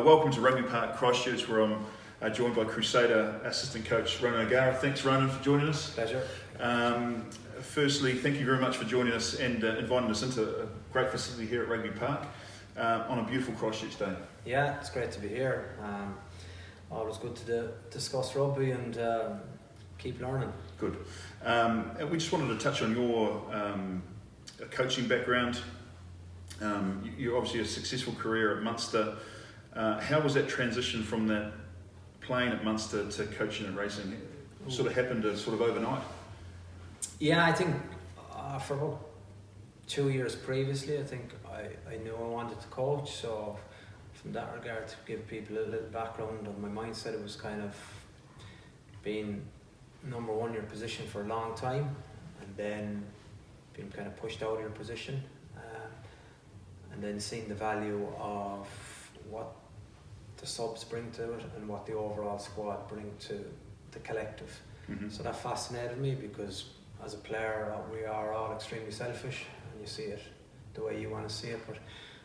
Welcome to Rugby Park Christchurch, where I'm joined by Crusader assistant coach Ronan O'Gara. Thanks, Ronan, for joining us. Pleasure. Firstly, thank you very much for joining us and inviting us into a great facility here at Rugby Park on a beautiful Christchurch day. Yeah, it's great to be here. Always good to discuss rugby and keep learning. Good. We just wanted to touch on your coaching background. You're obviously a successful career at Munster. How was that transition from that playing at Munster to coaching and racing? It sort of happened sort of overnight? Yeah, I think for about 2 years previously, I think I knew I wanted to coach. So from that regard, to give people a little background on my mindset, it was kind of being number one in your position for a long time and then being kind of pushed out of your position. And then seeing the value of what the subs bring to it and what the overall squad bring to the collective. Mm-hmm. So that fascinated me because as a player we are all extremely selfish and you see it the way you want to see it. But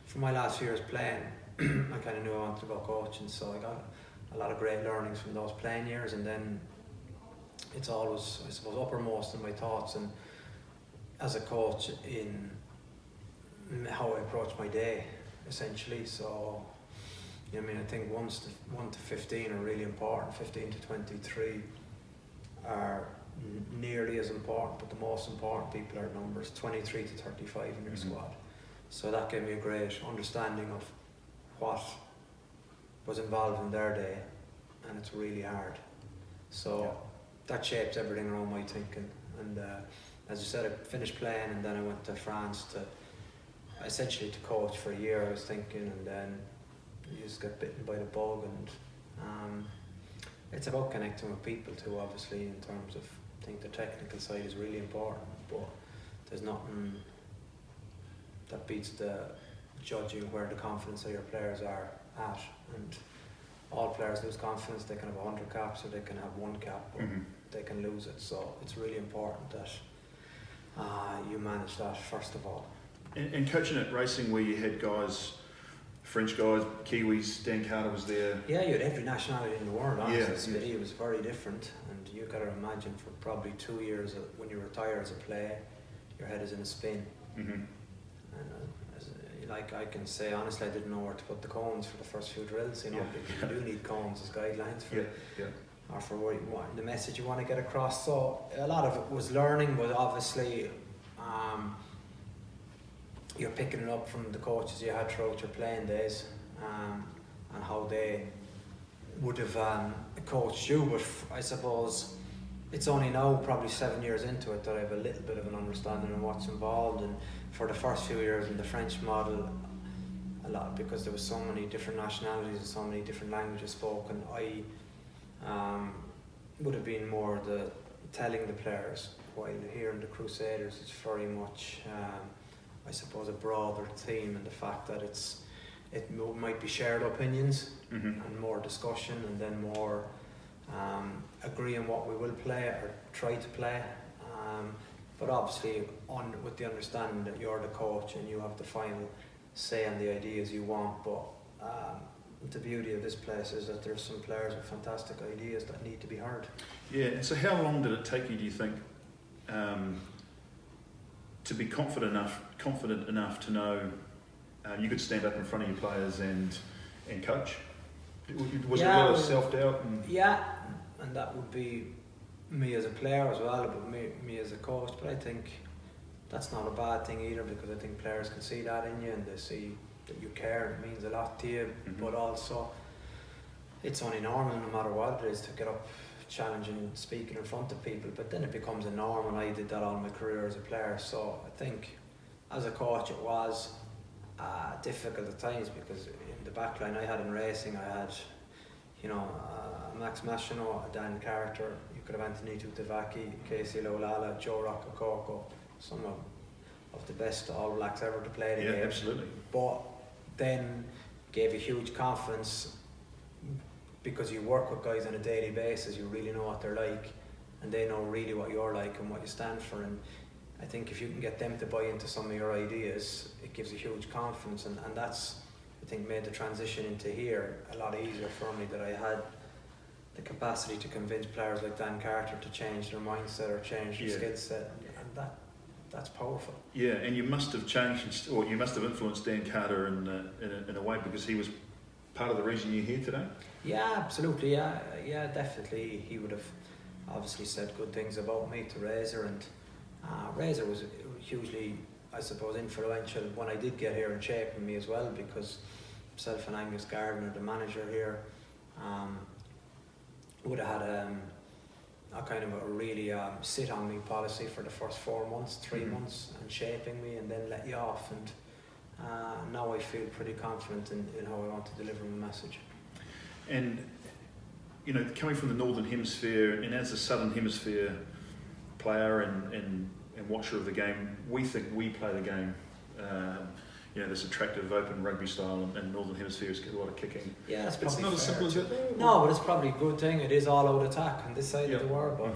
for my last few years playing, I kind of knew I wanted to go coaching, so I got a lot of great learnings from those playing years, and then it's always, I suppose, uppermost in my thoughts and as a coach in how I approach my day, essentially. So, I mean, I think 1 to 15 are really important. 15 to 23 are nearly as important, but the most important people are numbers 23 to 35 in your squad. So that gave me a great understanding of what was involved in their day, and it's really hard. So that shapes everything around my thinking. And as you said, I finished playing and then I went to France to essentially to coach for a year, I was thinking, and then you just get bitten by the bug. And it's about connecting with people too, obviously, in terms of, I think the technical side is really important, but there's nothing that beats the judging where the confidence of your players are at. And all players lose confidence. They can have 100 caps or they can have 1 cap, but they can lose it. So it's really important that you manage that first of all. And coaching at racing, where you had guys, French guys, Kiwis, Dan Carter was there. Yeah, you had every nationality in the world, honestly. Yeah, Smithy, it was very different, and you got to imagine for probably 2 years when you retire as a player, your head is in a spin. Mm-hmm. And like I can say honestly, I didn't know where to put the cones for the first few drills. You know, because you do need cones as guidelines for or for what you want, the message you want to get across. So a lot of it was learning, but obviously. You're picking it up from the coaches you had throughout your playing days, and how they would have coached you. But I suppose it's only now, probably 7 years into it, that I have a little bit of an understanding of what's involved. And for the first few years in the French model, a lot, because there was so many different nationalities and so many different languages spoken, I would have been more the telling the players, while here in the Crusaders it's very much I suppose a broader theme, and the fact that it might be shared opinions and more discussion, and then more agreeing what we will play or try to play, but obviously with the understanding that you're the coach and you have the final say on the ideas you want. But the beauty of this place is that there's some players with fantastic ideas that need to be heard. Yeah, and so how long did it take you, do you think, to be confident enough to know you could stand up in front of your players and coach? Was it a lot of self-doubt? Yeah, and that would be me as a player as well, but me as a coach. But I think that's not a bad thing either, because I think players can see that in you and they see that you care. It means a lot to you, but also it's only normal, no matter what it is, to get up, challenging, speaking in front of people. But then it becomes a norm, and I did that all my career as a player. So I think as a coach it was difficult at times, because in the backline I had in racing, I had Max Machino, Dan Carter, you could have Anthony Tutavaki, Casey Lolala, Joe Rockakoko, some of the best All Blacks ever to play the game. Yeah, absolutely. But then gave you huge confidence, because you work with guys on a daily basis, you really know what they're like, and they know really what you're like and what you stand for. And I think if you can get them to buy into some of your ideas, it gives you huge confidence, and that's think made the transition into here a lot easier for me, that I had the capacity to convince players like Dan Carter to change their mindset or change their skill set, and that's powerful. Yeah, and you must have changed, or you must have influenced Dan Carter in a way, because he was part of the reason you're here today. Yeah, absolutely. Yeah, definitely. He would have obviously said good things about me to Razor, and Razor was hugely, I suppose, influential when I did get here and shaping me as well, because myself and Angus Gardner, the manager here, would have had a kind of a really sit on me policy for the first 4 months, 3 months, and shaping me, and then let you off. And now I feel pretty confident in how I want to deliver my message. And you know, coming from the Northern Hemisphere, and as a Southern Hemisphere player and watcher of the game, we think we play the game, you know, this attractive open rugby style, and Northern Hemispheres get a lot of kicking. Yeah, that's it's probably not as simple as it. No, but it's probably a good thing. It is all out attack on this side of the world, but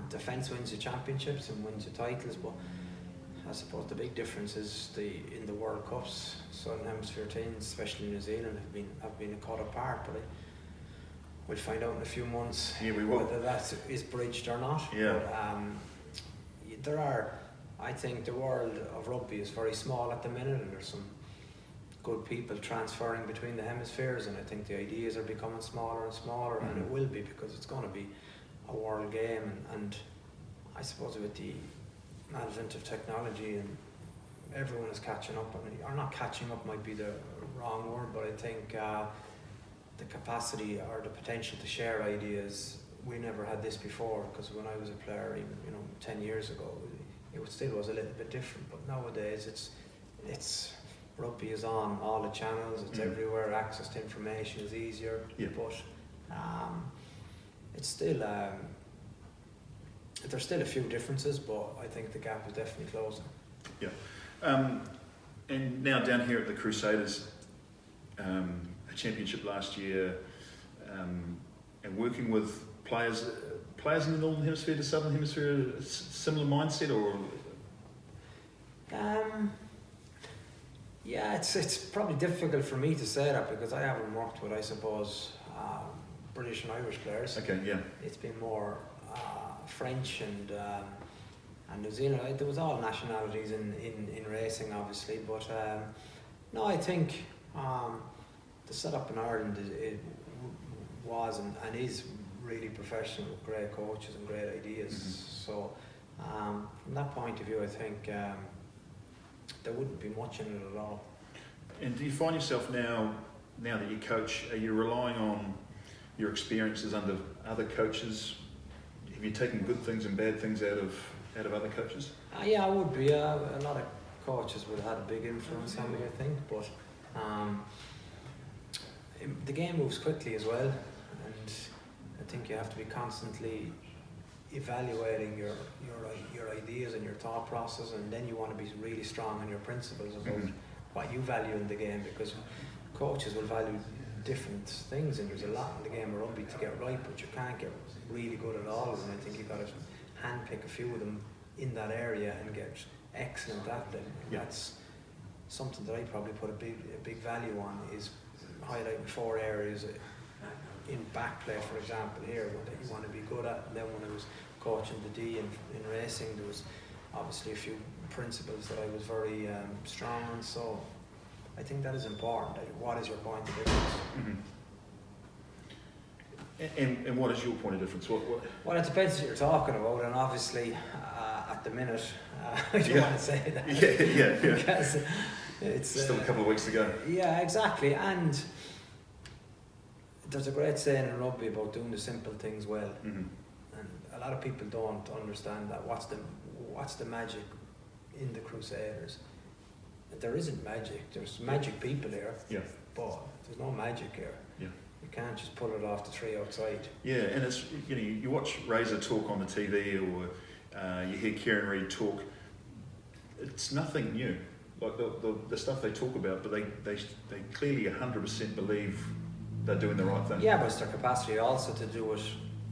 defence wins you championships and wins you titles. But I suppose the big difference is in the World Cups, Southern Hemisphere teams, especially New Zealand, have been cut apart. But we'll find out in a few months whether that is bridged or not. Yeah. But I think the world of rugby is very small at the minute, and there's some good people transferring between the hemispheres, and I think the ideas are becoming smaller and smaller, and it will be, because it's going to be a world game, and I suppose with the advent of technology, and everyone is catching up, or not catching up might be the wrong word, but I think the capacity or the potential to share ideas, we never had this before, because when I was a player, even 10 years ago, it still was a little bit different. But nowadays it's rugby is on all the channels, it's everywhere, access to information is easier, but it's still there's still a few differences, but I think the gap is definitely closing. Yeah. And now down here at the Crusaders, a championship last year, and working with players in the Northern Hemisphere to Southern Hemisphere, similar mindset, or? Yeah, it's probably difficult for me to say that, because I haven't worked with, I suppose, British and Irish players. Okay, yeah. It's been more French and New Zealand. There was all nationalities in racing, obviously, but no, I think the setup in Ireland was and is really professional, with great coaches and great ideas. So from that point of view, I think there wouldn't be much in it at all. And do you find yourself now that you coach, are you relying on your experiences under other coaches? Have you taken good things and bad things out of other coaches? Yeah, I would be. A lot of coaches would have had a big influence on me, I think. But the game moves quickly as well, and I think you have to be constantly evaluating your ideas and your thought process, and then you want to be really strong on your principles about what you value in the game, because coaches will value different things, and there's a lot in the game of rugby to get right, but you can't get really good at all, and I think you've got to handpick a few of them in that area and get excellent at them. That's something that I probably put a big value on, is highlighting 4 areas in back play, for example, here, that you want to be good at. And then when I was coaching the D in racing, there was obviously a few principles that I was very strong on, so I think that is important. What is your point of difference? And what is your point of difference? What? Well, it depends what you're talking about, and obviously at the minute I don't want to say that. Yeah. Because it's still a couple of weeks to go. Yeah, exactly. And there's a great saying in rugby about doing the simple things well, and a lot of people don't understand that. What's the magic in the Crusaders? There isn't magic. There's magic people here, but there's no magic here. You can't just pull it off the tree outside. Yeah, and it's, you watch Razor talk on the TV, or you hear Kieran Reid talk. It's nothing new. Like the stuff they talk about, but they clearly 100% believe they're doing the right thing. Yeah, but it's their capacity also to do it,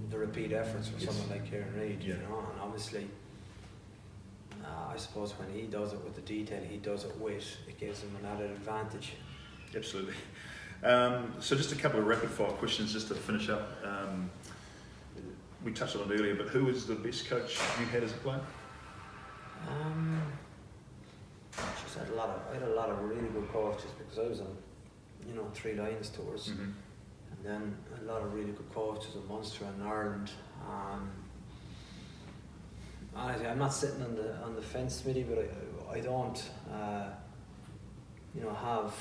the repeat efforts for someone like Kieran Reid, and obviously I suppose when he does it with the detail he does it with, it gives him an added advantage. Absolutely. So just a couple of rapid fire questions just to finish up. We touched on it earlier, but who was the best coach you had as a player? I had a lot of really good coaches because I was on, 3 Lions tours, and then a lot of really good coaches in Munster and Ireland. Honestly, I'm not sitting on the fence, Smithy, but I don't, have.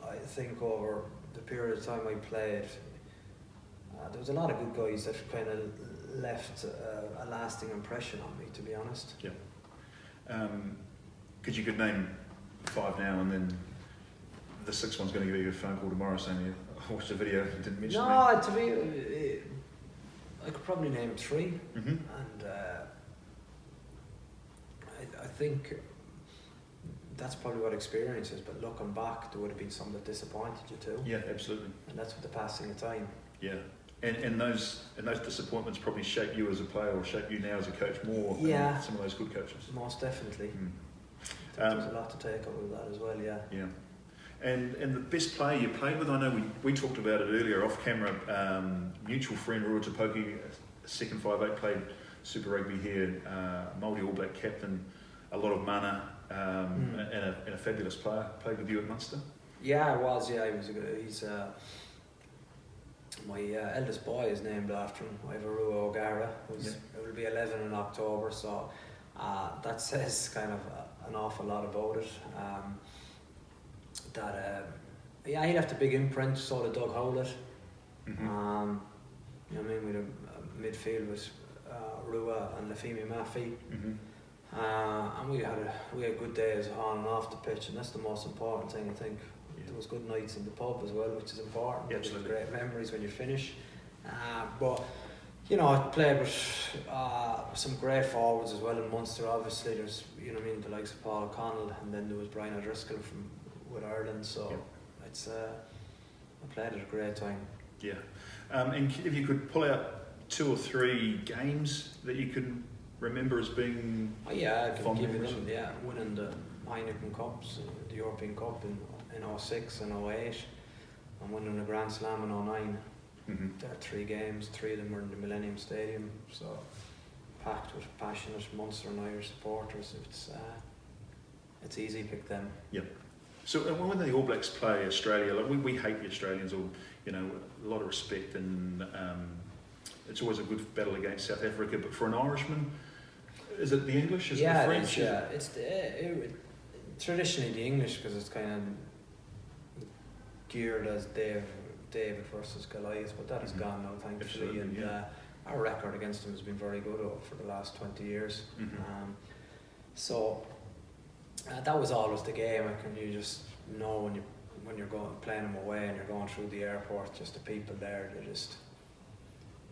I think over the period of time I played, there was a lot of good guys that kind of left a lasting impression on me, to be honest. Yeah. Because you could name 5 now, and then the 6th one's going to give you a phone call tomorrow saying, I watched the video and didn't mention me. No, to me, I could probably name 3, and I think that's probably what experience is, but looking back, there would have been some that disappointed you too. Yeah, absolutely. And that's with the passing of time. Yeah. And those disappointments probably shape you as a player, or shape you now as a coach more than some of those good coaches. Most definitely. There's a lot to take out of that as well, yeah. Yeah. And the best player you played with, I know we talked about it earlier off camera, mutual friend Rua Tapoki, second 5'8", played Super Rugby here, Māori All Black captain, a lot of mana, and a fabulous player, played with you at Munster? Yeah, I was, yeah. He's my eldest boy is named after him. I have a Ronan O'Gara, it will be 11 in October, so that says kind of an awful lot about it. He left a big imprint, so did Doug Howlett. We had a midfield with Rua and Lafemi Maffey. And we had good days on and off the pitch, and that's the most important thing, I think. There was good nights in the pub as well, which is important. Yeah, There's great memories when you finish. But I played with some great forwards as well in Munster. Obviously, there's the likes of Paul O'Connell, and then there was Brian O'Driscoll with Ireland. So it's I played at a great time. Yeah. And if you could pull out 2 or 3 games that you can remember as being I can give you them. Yeah, winning the Heineken Cups, the European Cup in 06 and 08, and winning the Grand Slam in 09. There are 3 games, 3 of them were in the Millennium Stadium, so packed with passionate Munster and Irish supporters. It's easy to pick them. Yep. So when the All Blacks play Australia, like we hate the Australians, or a lot of respect, and it's always a good battle against South Africa. But for an Irishman, is it the English? Is it the French? It's traditionally the English, because it's kind of geared as David versus Goliath, but that is gone now, thankfully. And our record against them has been very good for the last 20 years. So that was always the game. You just know when you're going playing them away and you're going through the airport, just the people there,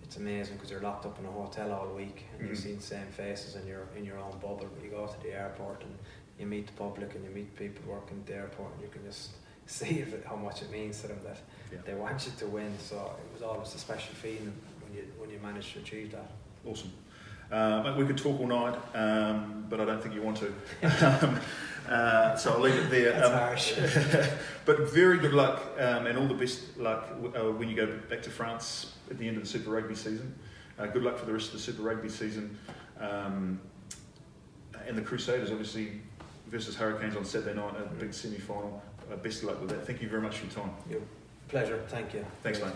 it's amazing, because you're locked up in a hotel all week and you've seen the same faces in your own bubble. But you go to the airport and you meet the public and you meet people working at the airport, and you can just see how much it means to them that they want you to win. So it was always a special feeling when you managed to achieve that. Awesome. We could talk all night, but I don't think you want to. So I'll leave it there. That's harsh. But very good luck, and all the best luck when you go back to France at the end of the Super Rugby season. Good luck for the rest of the Super Rugby season. And the Crusaders, obviously, versus Hurricanes on Saturday night, a big semi-final. Best of luck with that. Thank you very much for your time. Pleasure. Thank you. Thanks, mate.